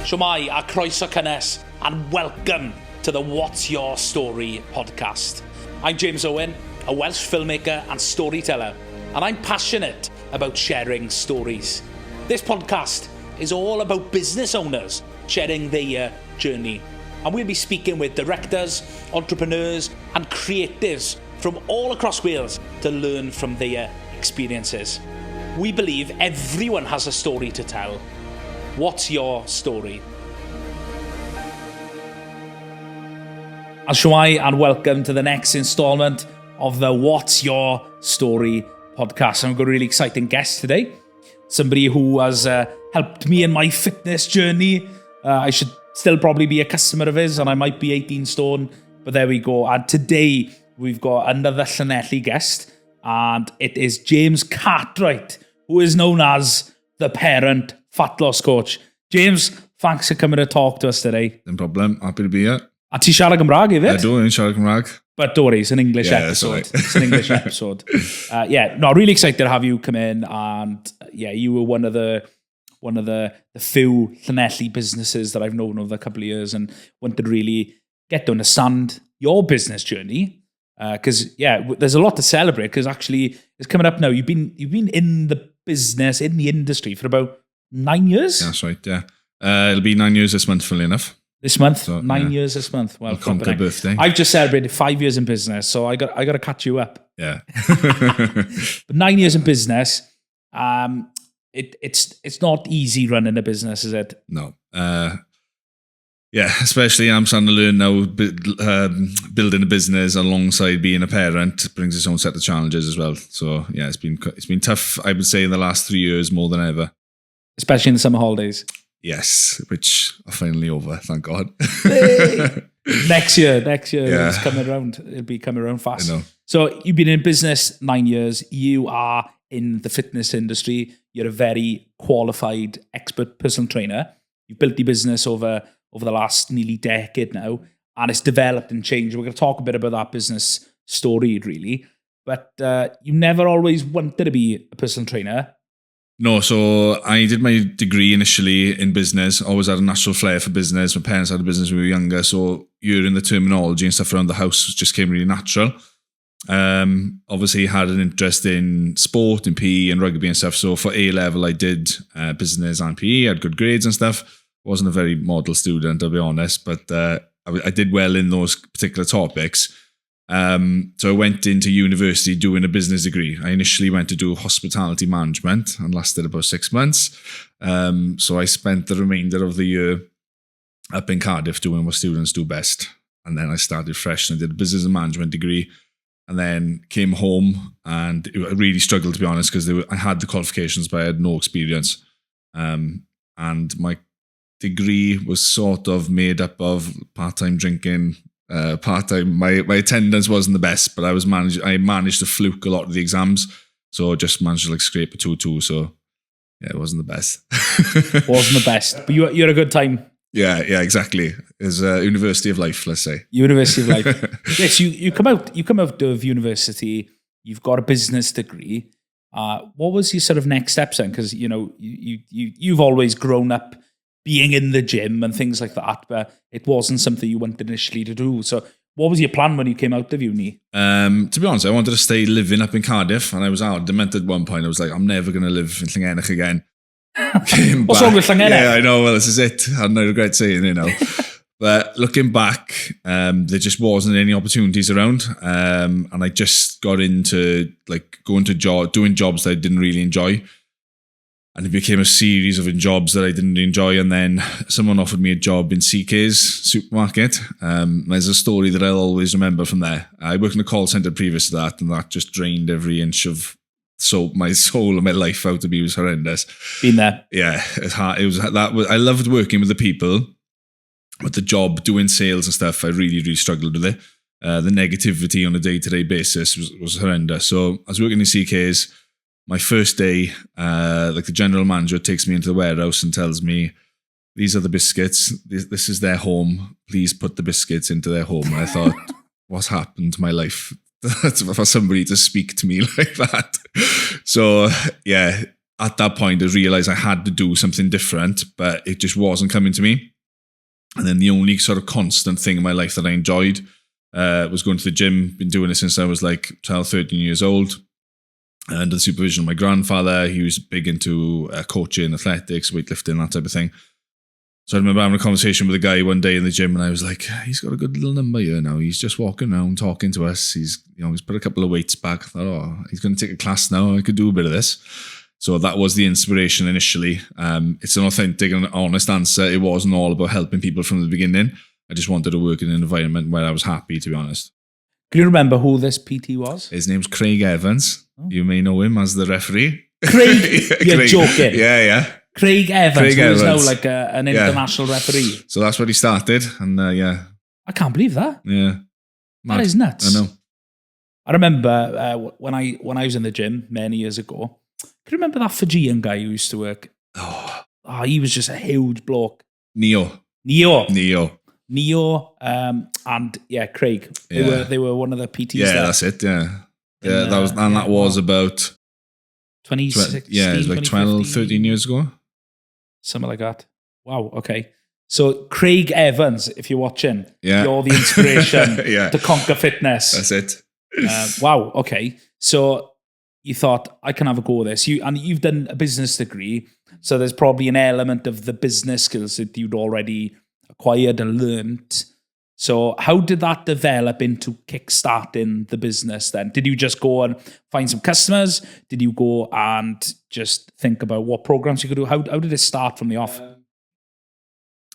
Shwmai a croeso cynnes, and welcome to the What's Your Story podcast. I'm James Owen, a Welsh filmmaker and storyteller, and I'm passionate about sharing stories. This podcast is all about business owners sharing their journey, and we'll be speaking with directors, entrepreneurs and creatives from all across Wales to learn from their experiences. We believe everyone has a story to tell. What's your story? Shwmai and welcome to the next instalment of the What's Your Story podcast. I've got a really exciting guest today. Somebody who has helped me in my fitness journey. I should still probably be a customer of his, and I might be 18 stone, but there we go. And today we've got another Llanelli guest, and it is James Cartwright, who is known as the parent fat loss coach. James, thanks for coming to talk to us today. No problem, happy to be here. A ti siarad Gymraeg, hefyd? I do, siarad Gymraeg. But don't worry, it's an English episode. Right. It's an English episode. Really excited to have you come in, and you were one of the few Llanelli businesses that I've known over a couple of years, and wanted to really get to understand your business journey. Because there's a lot to celebrate. Because actually, it's coming up now. You've been in the business, in the industry for about 9 years. That's right. Yeah, it'll be 9 years this month, funnily enough. This month, so, 9 years this month. Well, conquer birthday. I've just celebrated 5 years in business, so I got to catch you up. Yeah. But 9 years in business, it's not easy running a business, is it? No. Especially I'm starting to learn now. Building a business alongside being a parent brings its own set of challenges as well. So yeah, it's been tough. I would say in the last 3 years more than ever. Especially in the summer holidays. Yes, which are finally over, thank God. Next year, it's coming around. It'll be coming around fast. I know. So you've been in business 9 years. You are in the fitness industry. You're a very qualified, expert personal trainer. You've built your business over the last nearly decade now, and it's developed and changed. We're going to talk a bit about that business story, really. But you never always wanted to be a personal trainer. No, so I did my degree initially in business. Always had a natural flair for business. My parents had a business when we were younger, so hearing the terminology and stuff around the house just came really natural. Obviously had an interest in sport and PE and rugby and stuff. So for A-level, I did business and PE. I had good grades and stuff. Wasn't a very model student, I'll be honest, but I did well in those particular topics. So I went into university doing a business degree. I initially went to do hospitality management and lasted about 6 months. So I spent the remainder of the year up in Cardiff doing what students do best. And then I started fresh and I did a business and management degree, and then came home, and I really struggled, to be honest, because I had the qualifications, but I had no experience. And my degree was sort of made up of part-time drinking, part-time. My attendance wasn't the best, but I managed to fluke a lot of the exams, so just managed to scrape a 2-2. So yeah, it wasn't the best. Wasn't the best, but you had a good time. Yeah, exactly. It's a university of life, let's say. University of life. Yes, you come out of university. You've got a business degree. What was your sort of next steps then? Because you've always grown up being in the gym and things like that, but it wasn't something you wanted initially to do. So what was your plan when you came out of uni? To be honest, I wanted to stay living up in Cardiff, and I was adamant at one point. I was like, I'm never going to live in Llangennych again. What's wrong with Llangennych? Yeah, I know. Well, this is it. And I regret saying it, But looking back, there just wasn't any opportunities around. And I just got into doing jobs that I didn't really enjoy. And it became a series of jobs that I didn't enjoy. And then someone offered me a job in CK's supermarket. There's a story that I'll always remember from there. I worked in a call centre previous to that, and that just drained every inch of my soul and my life out of me. It was horrendous. Been there. Yeah, it's hard. I loved working with the people, but the job doing sales and stuff, I really, really struggled with it. The negativity on a day-to-day basis was horrendous. So I was working in CK's. My first day, the general manager takes me into the warehouse and tells me, these are the biscuits. This is their home. Please put the biscuits into their home. And I thought, what's happened to my life? For somebody to speak to me like that. So, yeah, at that point, I realized I had to do something different, but it just wasn't coming to me. And then the only sort of constant thing in my life that I enjoyed was going to the gym. Been doing it since I was like 12, 13 years old. Under the supervision of my grandfather. He was big into coaching, athletics, weightlifting, that type of thing. So I remember having a conversation with a guy one day in the gym, and I was like, he's got a good little number here now. He's just walking around talking to us. He's put a couple of weights back. I thought, he's going to take a class now. I could do a bit of this. So that was the inspiration initially. It's an authentic and honest answer. It wasn't all about helping people from the beginning. I just wanted to work in an environment where I was happy, to be honest. Can you remember who this PT was? His name's Craig Evans. Oh. You may know him as the referee. Craig? You're Craig. Joking. Yeah. Craig Evans, who is now like an international referee. So that's where he started. And I can't believe that. Yeah. Mad. That is nuts. I know. I remember when I was in the gym many years ago. Can you remember that Fijian guy who used to work? Oh, he was just a huge bloke. Neo. And Craig. They were one of the PTs. Yeah, there. That's it. Yeah, that was about 2016. Yeah, it was like 12, 13 years ago. Something like that. Wow. Okay. So Craig Evans, if you're watching, you're the inspiration to conquer fitness. That's it. Wow. Okay. So you thought, I can have a go at this. You've done a business degree, so there's probably an element of the business skills that you'd already acquired and learnt. So how did that develop into kickstarting the business then? Did you just go and find some customers? Did you go and just think about what programs you could do? How did it start from the off?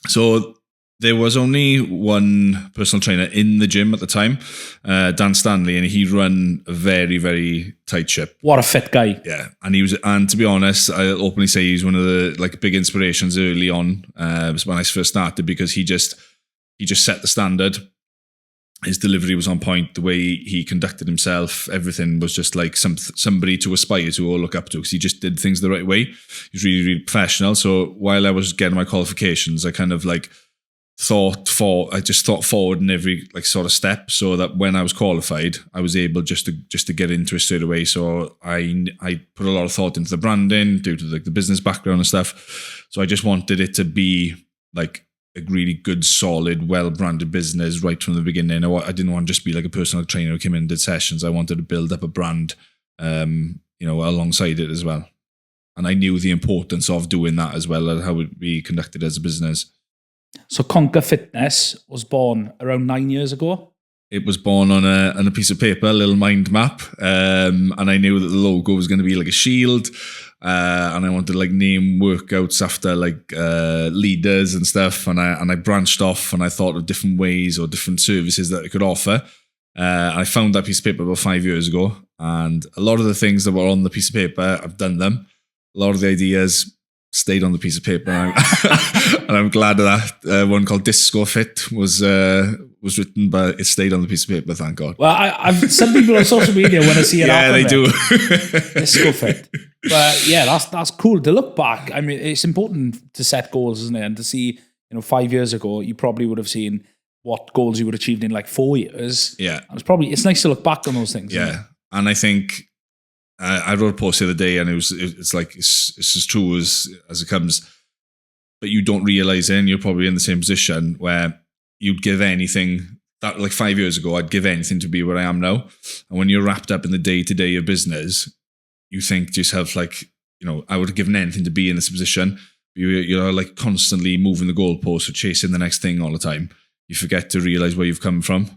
So there was only one personal trainer in the gym at the time, Dan Stanley, and he ran a very, very tight ship. What a fit guy. Yeah. And to be honest, I'll openly say he's one of the big inspirations early on when I first started, because he just set the standard. His delivery was on point. The way he conducted himself, everything was just like somebody to aspire to or look up to, because he just did things the right way. He was really, really professional. So while I was getting my qualifications, I kind of thought forward in every sort of step, so that when I was qualified, I was able just to get into it straight away. So I put a lot of thought into the branding due to the business background and stuff. So I just wanted it to be like a really good, solid, well-branded business right from the beginning. I didn't want to just be like a personal trainer who came in and did sessions. I wanted to build up a brand, alongside it as well. And I knew the importance of doing that as well, and how it would be conducted as a business. So Conquer Fitness was born around 9 years ago? It was born on a piece of paper, a little mind map. And I knew that the logo was going to be like a shield. And I wanted to name workouts after leaders and stuff. And I branched off, and I thought of different ways or different services that I could offer. I found that piece of paper about 5 years ago. And a lot of the things that were on the piece of paper, I've done them. A lot of the ideas stayed on the piece of paper, and I'm glad that one called Disco Fit was written, but it stayed on the piece of paper, thank God. Well, I've some people on social media want to see it. Yeah, they do. Disco Fit, but yeah, that's cool to look back. I mean, it's important to set goals, isn't it? And to see, 5 years ago, you probably would have seen what goals you would have achieved in 4 years. Yeah, and it's nice to look back on those things. Yeah, and I think. I wrote a post the other day, and it's as true as it comes. But you don't realize it, and you're probably in the same position where you'd give anything. That 5 years ago, I'd give anything to be where I am now. And when you're wrapped up in the day-to-day of business, you think to yourself, I would have given anything to be in this position. You're constantly moving the goalposts or chasing the next thing all the time. You forget to realize where you've come from.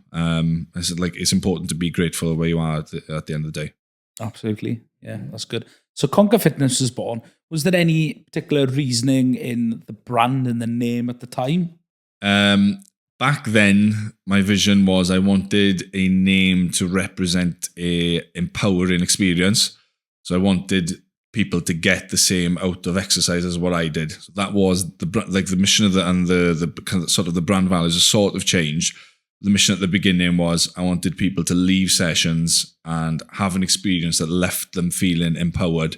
It's important to be grateful where you are at the end of the day. Absolutely. Yeah, that's good. So Conquer Fitness was born. Was there any particular reasoning in the brand and the name at the time? Back then, my vision was I wanted a name to represent a empowering experience. So I wanted people to get the same out of exercise as what I did. So that was the mission of the sort of the brand values are sort of changed. The mission at the beginning was I wanted people to leave sessions and have an experience that left them feeling empowered.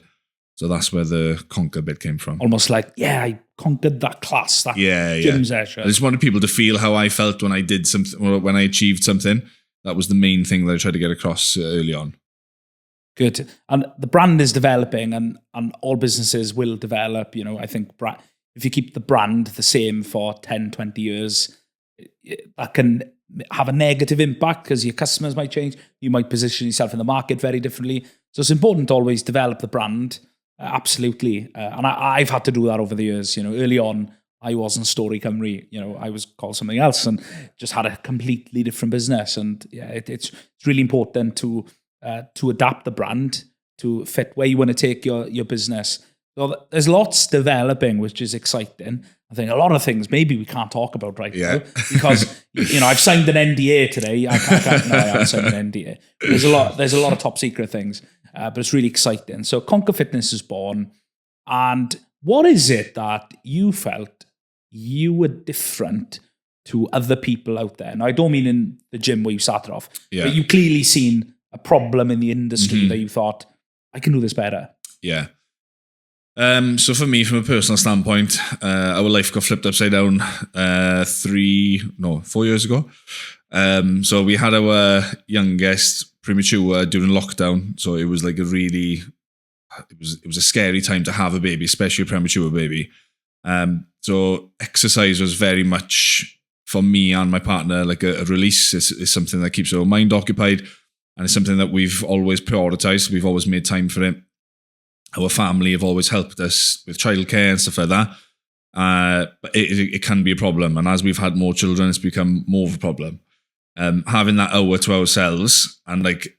So that's where the conquer bit came from. Almost I conquered that class, that gym session. I just wanted people to feel how I felt when I did something, or when I achieved something. That was the main thing that I tried to get across early on. Good. And the brand is developing, and all businesses will develop. I think if you keep the brand the same for 10, 20 years, that can have a negative impact because your customers might change. You might position yourself in the market very differently. So it's important to always develop the brand. Absolutely. And I've had to do that over the years. Early on, I wasn't Stori Cymru. I was called something else and just had a completely different business. And yeah, it's really important to adapt the brand to fit where you want to take your business. So there's lots developing, which is exciting. I think a lot of things maybe we can't talk about right now because I've signed an NDA today. I haven't signed an NDA. There's a lot of top secret things, but it's really exciting. So Conquer Fitness is born, and what is it that you felt you were different to other people out there? Now, I don't mean in the gym where you started off, but you clearly seen a problem in the industry that you thought, I can do this better. Yeah. So for me, from a personal standpoint, our life got flipped upside down 4 years ago. So we had our youngest premature during lockdown. So it was like it was a scary time to have a baby, especially a premature baby. So exercise was very much for me and my partner like a release. It's something that keeps our mind occupied, and it's something that we've always prioritized. We've always made time for it. Our family have always helped us with childcare and stuff like that. But it can be a problem. And as we've had more children, it's become more of a problem. Having that hour to ourselves and like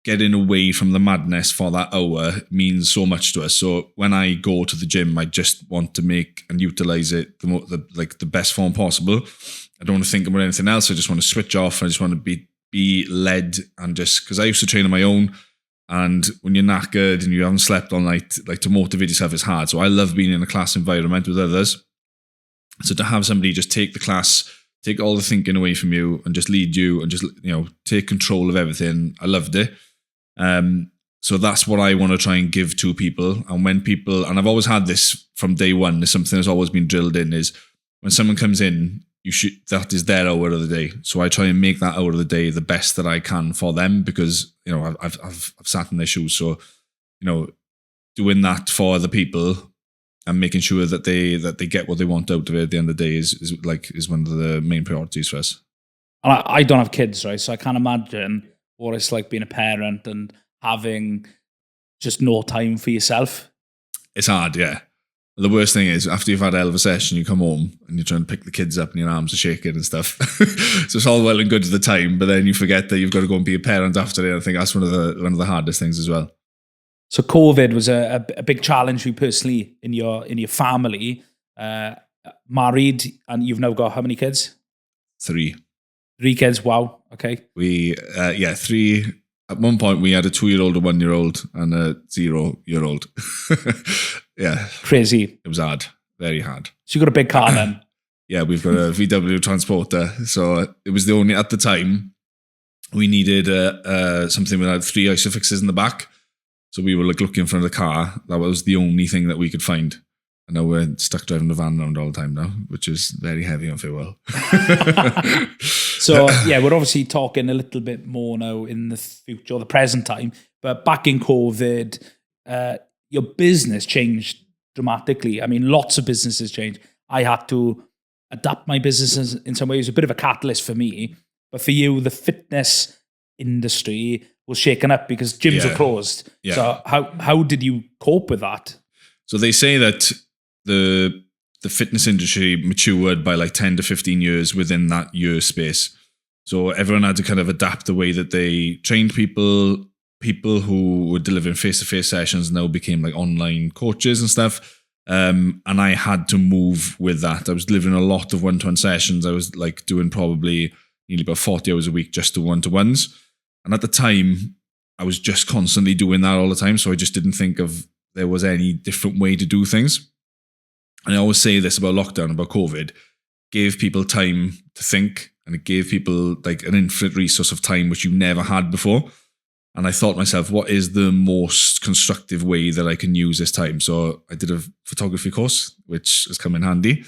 getting away from the madness for that hour means so much to us. So when I go to the gym, I just want to make and utilize it the best form possible. I don't want to think about anything else. I just want to switch off. I just want to be led, and just because I used to train on my own. And when you're knackered and you haven't slept all night, like to motivate yourself is hard. So I love being in a class environment with others. So to have somebody just take the class, take all the thinking away from you and just lead you and just, take control of everything. I loved it. So that's what I want to try and give to people. And when people, and I've always had this from day one, there's something that's always been drilled in, is when someone comes in, that is their hour of the day. So I try and make that hour of the day the best that I can for them, because I've sat in their shoes. So doing that for other people and making sure that they get what they want out of it at the end of the day is one of the main priorities for us. And I don't have kids, right? So I can't imagine what it's like being a parent and having just no time for yourself. It's hard, yeah. The worst thing is, after you've had a hell of a session, you come home and you're trying to pick the kids up and your arms are shaking and stuff. So it's all well and good at the time, but then you forget that you've got to go and be a parent after it. I think that's one of the hardest things as well. So COVID was a big challenge for you personally in your family. Married, and you've now got how many kids? 3. 3 kids, wow, okay. We, 3. At one point, we had a 2-year-old, a 1-year-old, and a 0-year-old. Yeah. Crazy. It was hard. Very hard. So you got a big car then? Yeah, we've got a VW Transporter. So it was the only, at the time, we needed something that had 3 isofixes in the back. So we were like looking for the car. That was the only thing that we could find. And now we're stuck driving the van around all the time now, which is very heavy on fuel. So, yeah, we're obviously talking a little bit more now in the future, or the present time. But back in COVID, your business changed dramatically. I mean, lots of businesses changed. I had to adapt my business in some ways. It was a bit of a catalyst for me. But for you, the fitness industry was shaken up because gyms were closed. Yeah. So how did you cope with that? So they say that the fitness industry matured by like 10 to 15 years within that year space. So everyone had to kind of adapt the way that they trained people. People who were delivering face-to-face sessions now became like online coaches and stuff. And I had to move with that. I was delivering a lot of one-to-one sessions. I was like doing probably nearly about 40 hours a week just to one-to-ones. And at the time, I was just constantly doing that all the time. So I just didn't think of there was any different way to do things. And I always say this about lockdown, about COVID, gave people time to think, and it gave people like an infinite resource of time, which you never had before. And I thought to myself, what is the most constructive way that I can use this time? So I did a photography course, which has come in handy.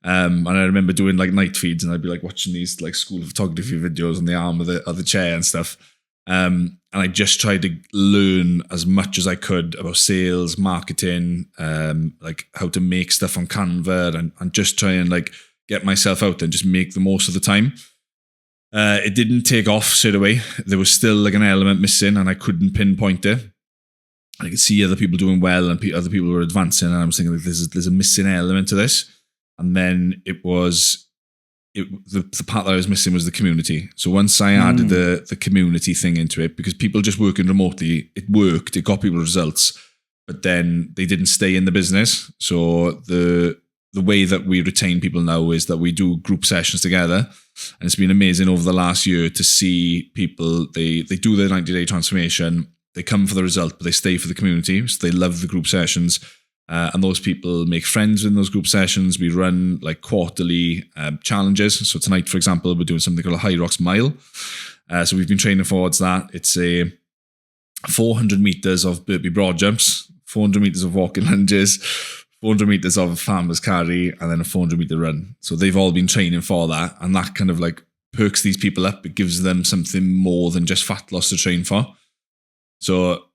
And I remember doing like night feeds, and I'd be like watching these like school photography videos on the arm of the chair and stuff. And I just tried to learn as much as I could about sales, marketing, like how to make stuff on Canva, and just try and like get myself out there and just make the most of the time. It didn't take off straight away. There was still like an element missing, and I couldn't pinpoint it. I could see other people doing well, and other people were advancing, and I was thinking like, there's a missing element to this. And then the part that I was missing was the community. So once I added the community thing into it, because people just working remotely, it worked, it got people results, but then they didn't stay in the business. So the way that we retain people now is that we do group sessions together. And it's been amazing over the last year to see people, they do their 90-day transformation, they come for the result, but they stay for the community. So they love the group sessions. And those people make friends in those group sessions. We run like quarterly challenges. So tonight, for example, we're doing something called a High Rocks Mile. So we've been training towards that. It's a 400 meters of burpee broad jumps, 400 meters of walking lunges, 400 meters of farmer's carry, and then a 400 meter run. So they've all been training for that. And that kind of like perks these people up. It gives them something more than just fat loss to train for. So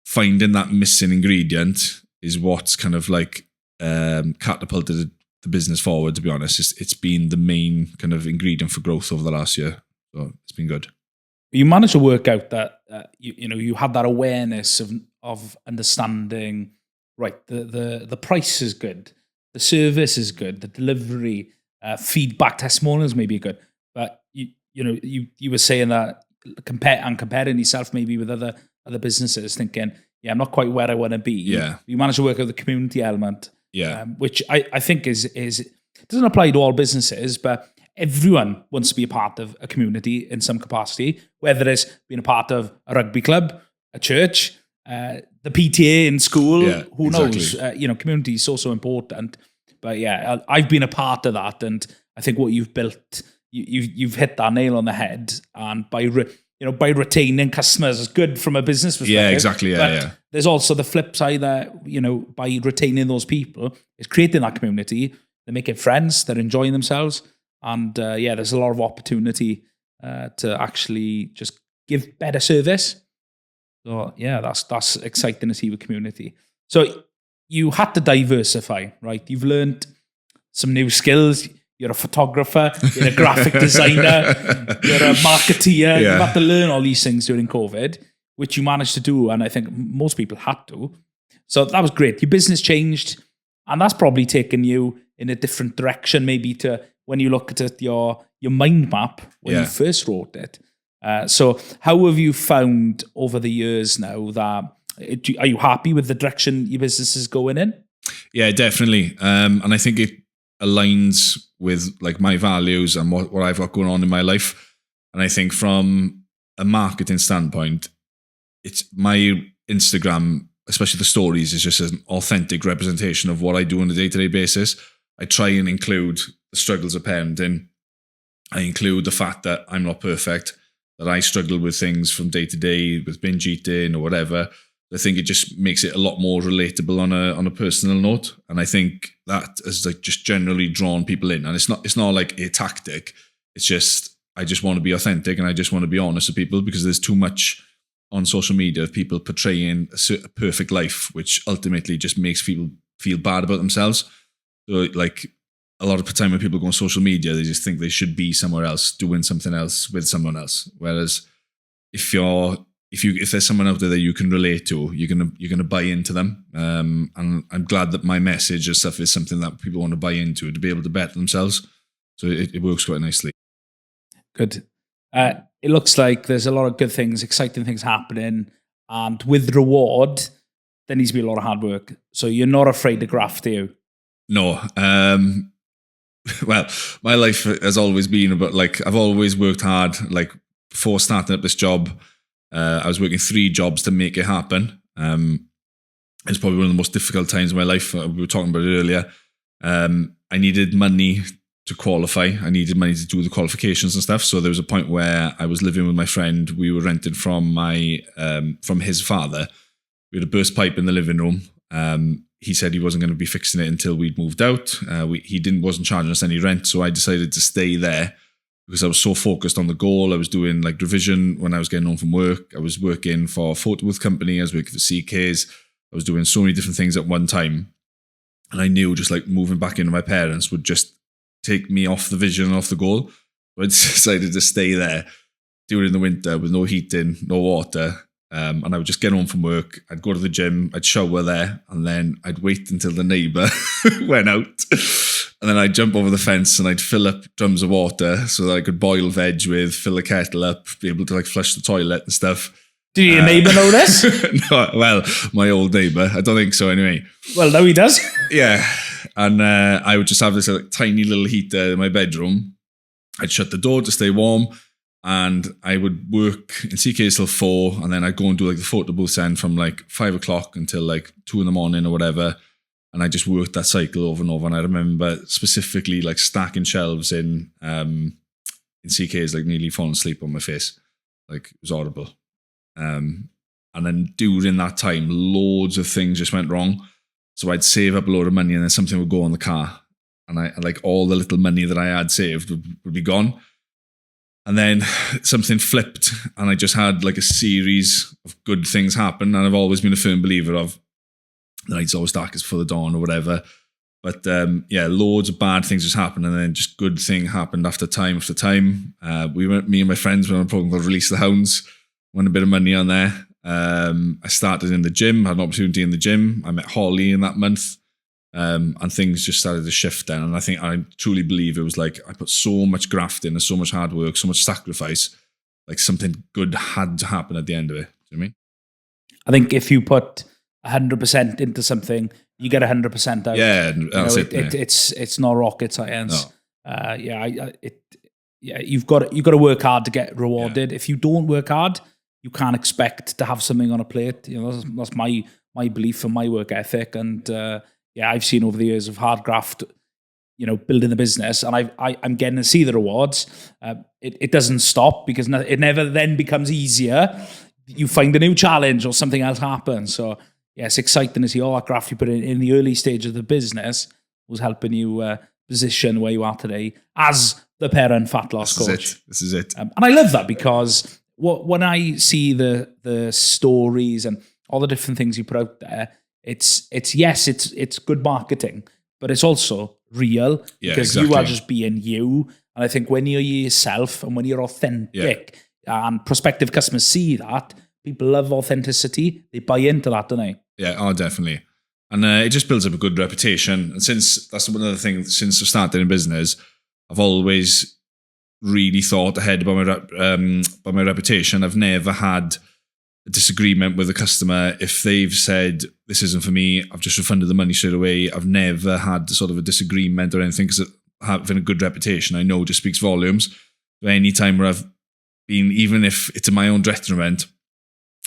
finding that missing ingredient is what's kind of like catapulted the business forward, to be honest. It's been the main kind of ingredient for growth over the last year. So it's been good. You managed to work out that you had that awareness of understanding, right, the price is good, the service is good, the delivery, feedback, testimonials may be good. But you were saying that comparing yourself maybe with other businesses, thinking, yeah, I'm not quite where I want to be. Yeah. You manage to work out the community element, yeah, which I think is it doesn't apply to all businesses, but everyone wants to be a part of a community in some capacity, whether it's being a part of a rugby club, a church, the PTA in school, who knows? Community is so important. But yeah, I've been a part of that, and I think what you've built, you've hit that nail on the head, and by retaining customers is good from a business perspective. Yeah, exactly. But there's also the flip side that, by retaining those people, it's creating that community. They're making friends, they're enjoying themselves. And there's a lot of opportunity to actually just give better service. So yeah, that's exciting to see with community. So you had to diversify, right? You've learned some new skills. You're a photographer, you're a graphic designer, you're a marketeer. Yeah. You've had to learn all these things during COVID, which you managed to do. And I think most people had to. So that was great. Your business changed, and that's probably taken you in a different direction, maybe to when you look at your mind map when you first wrote it. So how have you found over the years now that, are you happy with the direction your business is going in? Yeah, definitely. And I think it aligns with like my values and what I've got going on in my life. And I think from a marketing standpoint, it's my Instagram, especially the stories, is just an authentic representation of what I do on a day-to-day basis. I try and include the struggles of parenting. I include the fact that I'm not perfect, that I struggle with things from day to day with binge eating or whatever. I think it just makes it a lot more relatable on a personal note. And I think that has like just generally drawn people in. And it's not like a tactic. It's just, I just want to be authentic, and I just want to be honest with people, because there's too much on social media of people portraying a perfect life, which ultimately just makes people feel bad about themselves. So like a lot of the time when people go on social media, they just think they should be somewhere else, doing something else with someone else. Whereas if there's someone out there that you can relate to, you're gonna buy into them. And I'm glad that my message and stuff is something that people want to buy into, to be able to better themselves. So it works quite nicely. Good. It looks like there's a lot of good things, exciting things happening, and with reward, there needs to be a lot of hard work. So you're not afraid to graft, are you? No. Well, my life has always been about, like, I've always worked hard. Like, before starting up this job, I was working 3 jobs to make it happen. It's probably one of the most difficult times in my life. We were talking about it earlier. I needed money to qualify. I needed money to do the qualifications and stuff. So there was a point where I was living with my friend. We were rented from his father. We had a burst pipe in the living room. He said he wasn't going to be fixing it until we'd moved out. He wasn't charging us any rent, so I decided to stay there because I was so focused on the goal. I was doing like revision when I was getting home from work. I was working for a photo booth company. I was working for CKs. I was doing so many different things at one time. And I knew just like moving back into my parents would just take me off the vision and off the goal. So I decided to stay there during the winter with no heating, no water. And I would just get home from work. I'd go to the gym, I'd shower there, and then I'd wait until the neighbour went out. And then I'd jump over the fence and I'd fill up drums of water so that I could boil veg with, fill the kettle up, be able to like flush the toilet and stuff. Do your neighbour know this? No, well, my old neighbour. I don't think so anyway. Well, no, he does. Yeah. And I would just have this like, tiny little heater in my bedroom. I'd shut the door to stay warm. And I would work in CKs till 4, and then I'd go and do like the photo booth end from like 5 o'clock until like 2 a.m. or whatever. And I just worked that cycle over and over. And I remember specifically like stacking shelves in CKs, like nearly falling asleep on my face. Like it was horrible. And then during that time, loads of things just went wrong. So I'd save up a load of money and then something would go on the car. And I like all the little money that I had saved would be gone. And then something flipped and I just had like a series of good things happen. And I've always been a firm believer of the night's always darkest before the dawn or whatever. But yeah, loads of bad things just happened. And then just good thing happened after time after time. Me and my friends went on a program called Release the Hounds, won a bit of money on there. I started in the gym, had an opportunity in the gym. I met Holly in that month. And things just started to shift then. And I truly believe it was like I put so much graft in and so much hard work, so much sacrifice, like something good had to happen at the end of it. Do you know what I mean? I think if you put 100% into something, you get 100% out. Yeah, that's it's not rocket science. No. You've got to work hard to get rewarded. Yeah. If you don't work hard, you can't expect to have something on a plate. You know, that's my belief and my work ethic. And I've seen over the years of hard graft, you know, building the business, and I'm getting to see the rewards. It doesn't stop because it never then becomes easier. You find a new challenge or something else happens. So yeah, it's exciting to see all that graft you put in the early stage of the business was helping you position where you are today as the parent fat loss coach. This is it. And I love that because when I see the stories and all the different things you put out there, it's good marketing, but it's also real because you are just being you. And I think when you're yourself and when you're authentic and prospective customers see that, people love authenticity. They buy into that, don't they? Yeah, definitely. And it just builds up a good reputation. And since that's one of the things, since I started in business, I've always really thought ahead about my reputation. I've never had a disagreement with a customer. If they've said, this isn't for me, I've just refunded the money straight away. I've never had sort of a disagreement or anything because having a good reputation, I know, just speaks volumes. But any time where I've been, even if it's in my own detriment,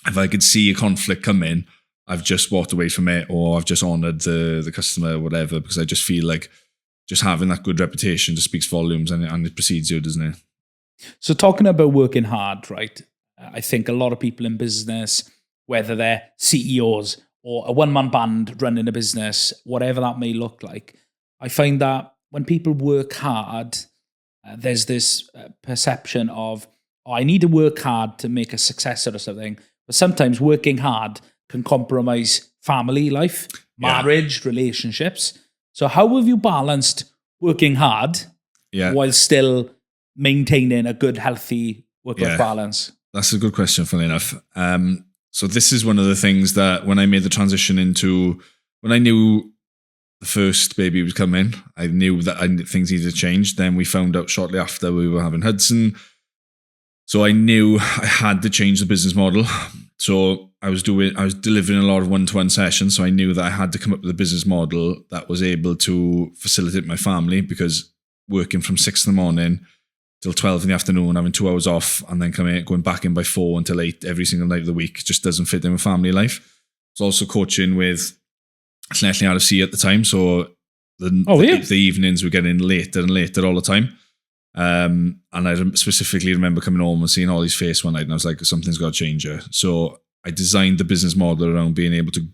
if I could see a conflict come in, I've just walked away from it, or I've just honoured the customer or whatever, because I just feel like just having that good reputation just speaks volumes, and it precedes you, doesn't it? So talking about working hard, right? I think a lot of people in business, whether they're CEOs or a one-man band running a business, whatever that may look like, I find that when people work hard, there's this perception of, I need to work hard to make a success out of something. But sometimes working hard can compromise family life, marriage, relationships. So how have you balanced working hard while still maintaining a good, healthy work-life balance? That's a good question, funny enough. So this is one of the things that when I made the transition when I knew the first baby was coming, I knew that things needed to change. Then we found out shortly after we were having Hudson. So I knew I had to change the business model. So I was delivering a lot of one-to-one sessions. So I knew that I had to come up with a business model that was able to facilitate my family, because working from 6 a.m. till 12 in the afternoon, having 2 hours off, and then going back in by 4 until 8 every single night of the week just doesn't fit in with family life. I was also coaching with Llanelli RFC at the time. So the evenings were getting later and later all the time. And I specifically remember coming home and seeing Holly's face one night, and I was like, something's got to change here. So I designed the business model around being able to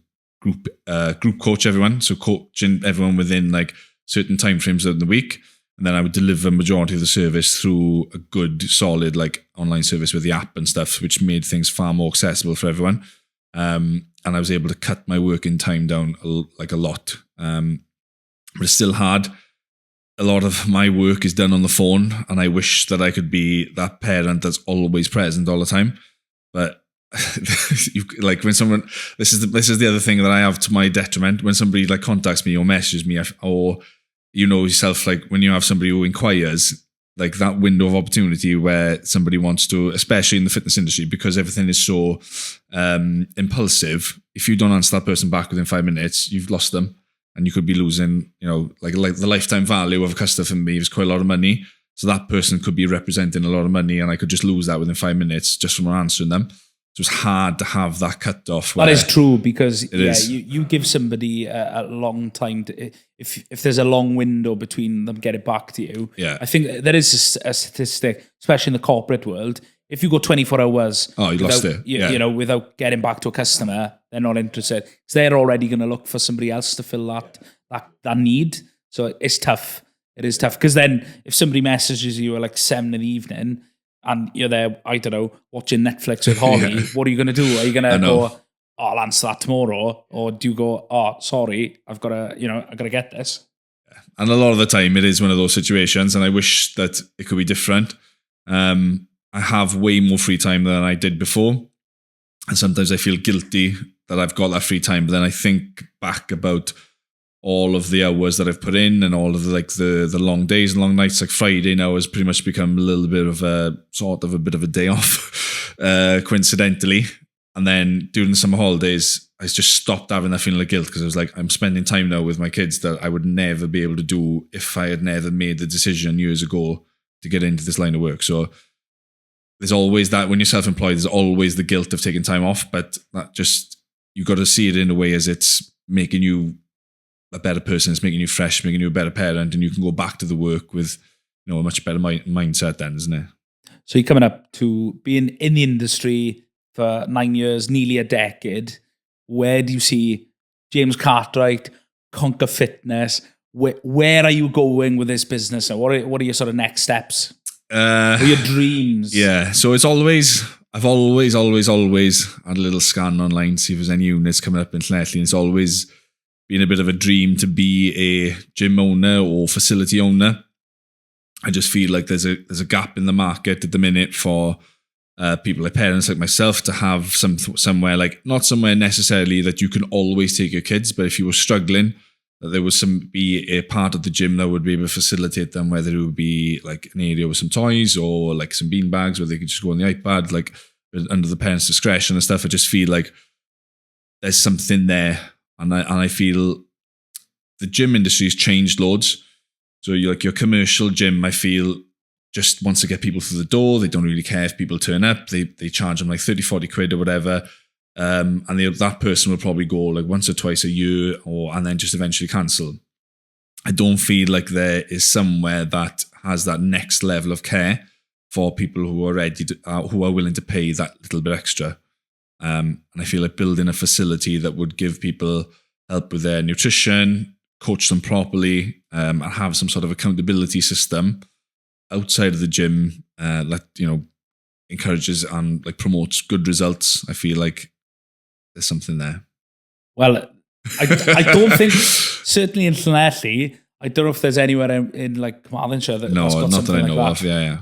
group coach everyone. So coaching everyone within like certain timeframes of the week. And then I would deliver majority of the service through a good, solid, like online service with the app and stuff, which made things far more accessible for everyone. And I was able to cut my working time down like a lot. But it's still hard. A lot of my work is done on the phone, and I wish that I could be that parent that's always present all the time. But like when someone, this is the other thing that I have to my detriment. When somebody like contacts me or messages me, or you know yourself, like when you have somebody who inquires, like that window of opportunity where somebody wants to, especially in the fitness industry, because everything is so impulsive. If you don't answer that person back within 5 minutes, you've lost them, and you could be losing, you know, like the lifetime value of a customer for me is quite a lot of money. So that person could be representing a lot of money, and I could just lose that within 5 minits just from answering them. So it's hard to have that cut off. That is true, because you give somebody a long time to, if there's a long window between them getting back to you. Yeah. I think there is a statistic, especially in the corporate world. If you go 24 hours, you lost it. You know, without getting back to a customer, they're not interested. Because they're already going to look for somebody else to fill that need. So it's tough. It is tough, because then if somebody messages you at like 7 in the evening and you're there, I don't know, watching Netflix with Holly, what are you going to do? Are you going to go, I'll answer that tomorrow? Or do you go, sorry, I've got to get this? And a lot of the time it is one of those situations, and I wish that it could be different. I have way more free time than I did before. And sometimes I feel guilty that I've got that free time, but then I think back about all of the hours that I've put in and all of the long days and long nights. Like Friday now has pretty much become a little bit of a bit of a day off, coincidentally. And then during the summer holidays, I just stopped having that feeling of guilt, because I was like, I'm spending time now with my kids that I would never be able to do if I had never made the decision years ago to get into this line of work. So there's always that, when you're self-employed, there's always the guilt of taking time off, but that just, you got to see it in a way as it's making you a better person, it's making you fresh, making you a better parent, and you can go back to the work with, you know, a much better mindset then, isn't it? So you're coming up to being in the industry for 9 years, nearly a decade. Where do you see James Cartwright, Conquer Fitness? Where are you going with this business? And what are your sort of next steps? What are your dreams? Yeah, so it's I've always had a little scan online, see if there's any units coming up internationally. And it's always been a bit of a dream to be a gym owner or facility owner. I just feel like there's a gap in the market at the minute for people like parents like myself to have somewhere, like not somewhere necessarily that you can always take your kids, but if you were struggling, that there was be a part of the gym that would be able to facilitate them, whether it would be like an area with some toys or like some bean bags where they could just go on the iPad, like under the parents' discretion and stuff. I just feel like there's something there. And I feel the gym industry has changed loads. So your commercial gym, I feel, just wants to get people through the door. They don't really care if people turn up. They charge them like 30, 40 quid or whatever. And that person will probably go like once or twice a year and then just eventually cancel. I don't feel like there is somewhere that has that next level of care for people who are ready to, who are willing to pay that little bit extra. And I feel like building a facility that would give people help with their nutrition, coach them properly, and have some sort of accountability system outside of the gym that, you know, encourages and like promotes good results. I feel like there's something there. Well, I don't think, certainly internationally, I don't know if there's anywhere in like Carmarthenshire that's got something like that. No, not that I know of. Yeah.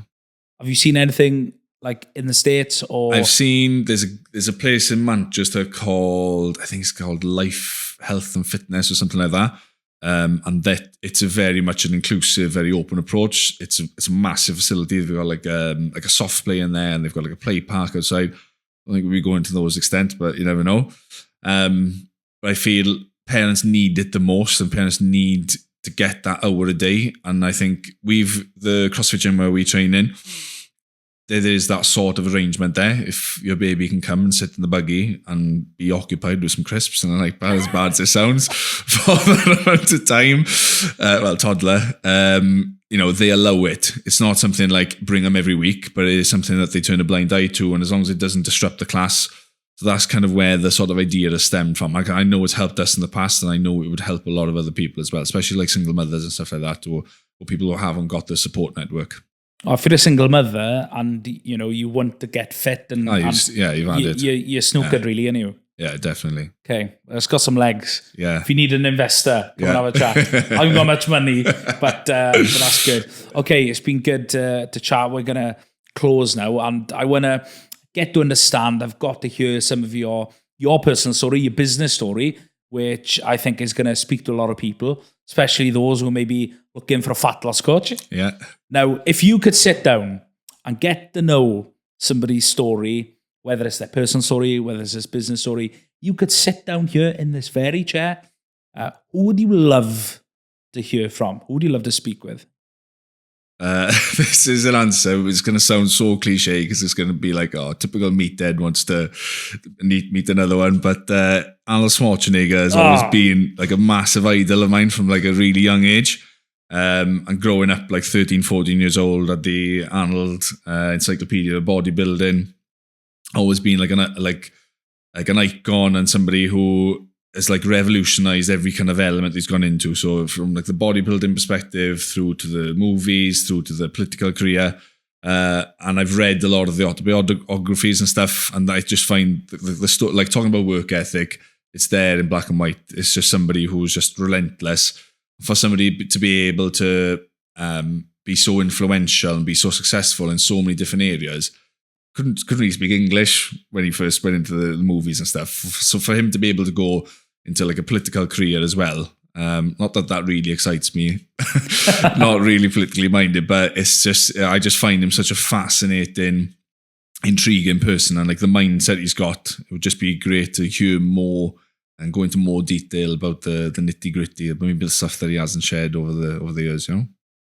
Have you seen anything like in the States? Or I've seen there's a place in Manchester called, I think it's called Life, Health and Fitness or something like that. And that it's a very much an inclusive, very open approach. It's a massive facility. They've got like a soft play in there, and they've got like a play park outside. I don't think we'll be going to those extent, but you never know. But I feel parents need it the most, and parents need to get that hour a day. And I think the CrossFit gym where we train in, there's that sort of arrangement there. If your baby can come and sit in the buggy and be occupied with some crisps and like as bad as it sounds for that amount of time, toddler, you know, they allow it. It's not something like bring them every week, but it is something that they turn a blind eye to, and as long as it doesn't disrupt the class. So that's kind of where the sort of idea has stemmed from. Like, I know it's helped us in the past, and I know it would help a lot of other people as well, especially like single mothers and stuff like that, or or people who haven't got the support network. Or if you're a single mother and, you know, you want to get fit and, you've had it. You're snookered really, aren't you? Yeah, definitely. Okay, it's got some legs. Yeah. If you need an investor, come and have a chat. I haven't got much money, but that's good. Okay, it's been good to chat. We're going to close now, and I want to get to understand. I've got to hear some of your personal story, your business story, which I think is going to speak to a lot of people, especially those who may be looking for a fat loss coach. Yeah. Now, if you could sit down and get to know somebody's story, whether it's their personal story, whether it's this business story, you could sit down here in this very chair. Who would you love to hear from? Who would you love to speak with? This is an answer. It's going to sound so cliche because it's going to be like, typical meathead wants to meet another one. But Arnold Schwarzenegger has always been like a massive idol of mine from like a really young age. And growing up like 13, 14 years old at the Arnold Encyclopedia of Bodybuilding, always been like an icon and somebody who has like revolutionized every kind of element he's gone into. So from like the bodybuilding perspective through to the movies, through to the political career. And I've read a lot of the autobiographies and stuff, and I just find the story, like talking about work ethic, it's there in black and white. It's just somebody who's just relentless. For somebody to be able to be so influential and be so successful in so many different areas, couldn't really speak English when he first went into the movies and stuff. So for him to be able to go into like a political career as well, not that really excites me, not really politically minded, but it's just, I just find him such a fascinating, intriguing person, and like the mindset he's got, it would just be great to hear more and go into more detail about the nitty gritty, maybe the stuff that he hasn't shared over the years, you know?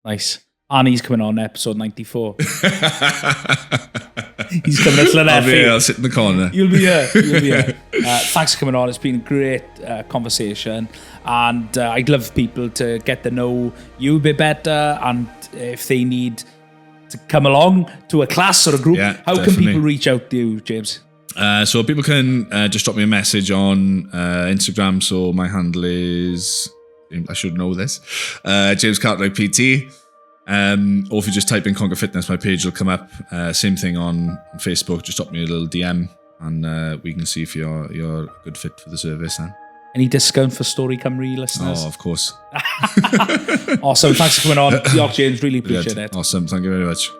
Nice. And he's coming on episode 94. He's coming to Llanelli. I'll sit in the corner. You'll be here. Thanks for coming on. It's been a great conversation. And I'd love people to get to know you a bit better. And if they need to come along to a class or a group, how can people reach out to you, James? So people can just drop me a message on Instagram. So my handle is, I should know this, James Cartwright PT. Or if you just type in Conquer Fitness, my page will come up. Same thing on Facebook. Just drop me a little DM, and we can see if you're a good fit for the service. Then. Any discount for Story Cymru listeners? Oh, of course. Awesome. Thanks for coming on. James. Really appreciate it. Awesome. Thank you very much.